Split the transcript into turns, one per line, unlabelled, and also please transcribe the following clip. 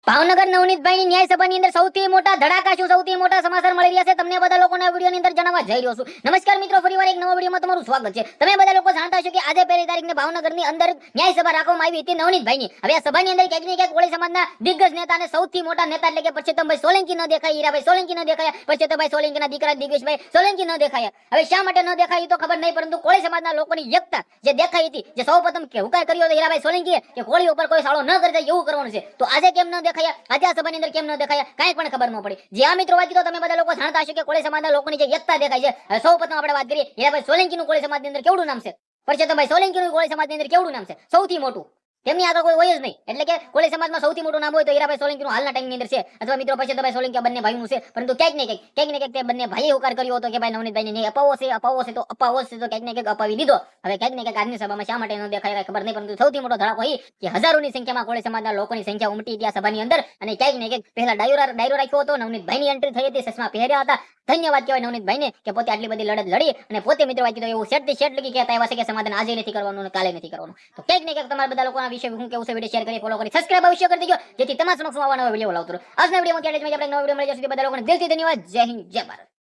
ભાવનગર નવનીતભાઈની ન્યાય સભાની અંદર સૌથી મોટા ધડાકા શું સૌથી મોટા સમાચાર મળી રહ્યા છે તમને બધા લોકોને આ વિડીયોની અંદર જણાવવા જઈ રહ્યો છું. નમસ્કાર મિત્રો, ફરીવાર એક નવા વિડીયોમાં તમારું સ્વાગત છે. તમે બધા લોકો જાણતા હશો કે આજે 1 તારીખને ભાવનગરની અંદર ન્યાય સભા રાખવામાં આવી હતી નવનીતભાઈની. હવે આ સભાની અંદર ક્યાંક ને ક્યાંક કોળી સમાજના દિગ્ગજ નેતા અને સૌથી મોટા નેતા એટલે કે પરસોત્તમભાઈ સોલંકી ન દેખાયા, હીરાભાઈ સોલંકી ન દેખાયા, પરસોત્તમભાઈ સોલંકીના દીકરા દિગ્વિજભાઈ સોલંકી ન દેખાયા. હવે શા માટે ન દેખાય તો ખબર નહીં, પરંતુ કોળી સમાજના લોકોની એકતા જે દેખાઈ હતી, જે સૌપ્રથમ કે હુકાર કર્યો હતો હીરાભાઈ સોલંકીએ કે કોળી ઉપર કોઈ સાળો ન કરતા એવું કરવાનું છે, તો આજે કેમ ન દેખાયા, આજે આ સભાની અંદર કેમ ન દેખાયા, કાંઈ પણ ખબર ન પડી. જે આ મિત્રો વાત તો તમે બધા લોકો જાણતા હશો કે કોળી સમાજના લોકોની જે એકતા દેખાય છે. હવે સૌપ્રથમ આપણે વાત કરીએ હીરાભાઈ સોલંકીનું કોળી સમાજની અંદર કેવડું નામ છે, પરસોત્તમભાઈ સોલંકીનું કોળી સમાજની અંદર કેવડું નામ છે, સૌથી મોટું. તેમની આગળ કોઈ હોય જ નહીં. એટલે કે કોળી સમાજમાં સૌથી મોટું નામ હોય તો હીરાભાઈ સોલંકીનું હાલના ટાઈમની અંદર છે, અથવા મિત્રો પરસોત્તમભાઈ સોલંકી બંને ભાઈનું છે. પરંતુ ક્યાંક ને ક્યાંક તે બંને ભાઈએ હુકાર કર્યો હતો કે ભાઈ નવનીતભાઈને ન્યાય અપાવો છે તો અપાવો છે, તો ક્યાંક ને ક્યાંક અપાવી દીધો. હવે ક્યાંક ને ક્યાંક આજની સભામાં શા માટે ન દેખાય ખબર નહીં, પરંતુ સૌથી મોટો ધડાકો એ કે હજારોની સંખ્યામાં કોળી સમાજના લોકોની સંખ્યા ઉમટી ત્યાં સભાની અંદર. અને ક્યાંક ને ક્યાંક પહેલા ડાયરો રાખ્યો હતો, નવનીતભાઈની એન્ટ્રી થઈ હતી, ચશ્મા પહેર્યા હતા. ધન્યવાદ કહેવાય નવનીતભાઈને કે પોતે આટલી બધી લડત લડી અને પોતે મિત્રો વાત કીધું એવું શેઠ લગી કહેતા આવ્યા છે કે સમાધાન આજે નથી કરવાનું અને કાલે નથી કરવાનું. તો ક્યાંક ને ક્યાંક તમારા બધા લોકોના વિશે હું કેવું છે વિડીયો શેર કરી, ફોલો કરી, સબસ્ક્રાઇબ અવશ્ય કરી દેજો, જેથી તમારા સમક્ષ આવા નવા વિડીયો લાવતો રહું. આજના વિડીયોમાં ત્યારે જ આપણે નવા વિડીયો મળી જશે. બધા લોકોને દિલથી ધન્યવાદ. જય હિન્દ, જય ભારત.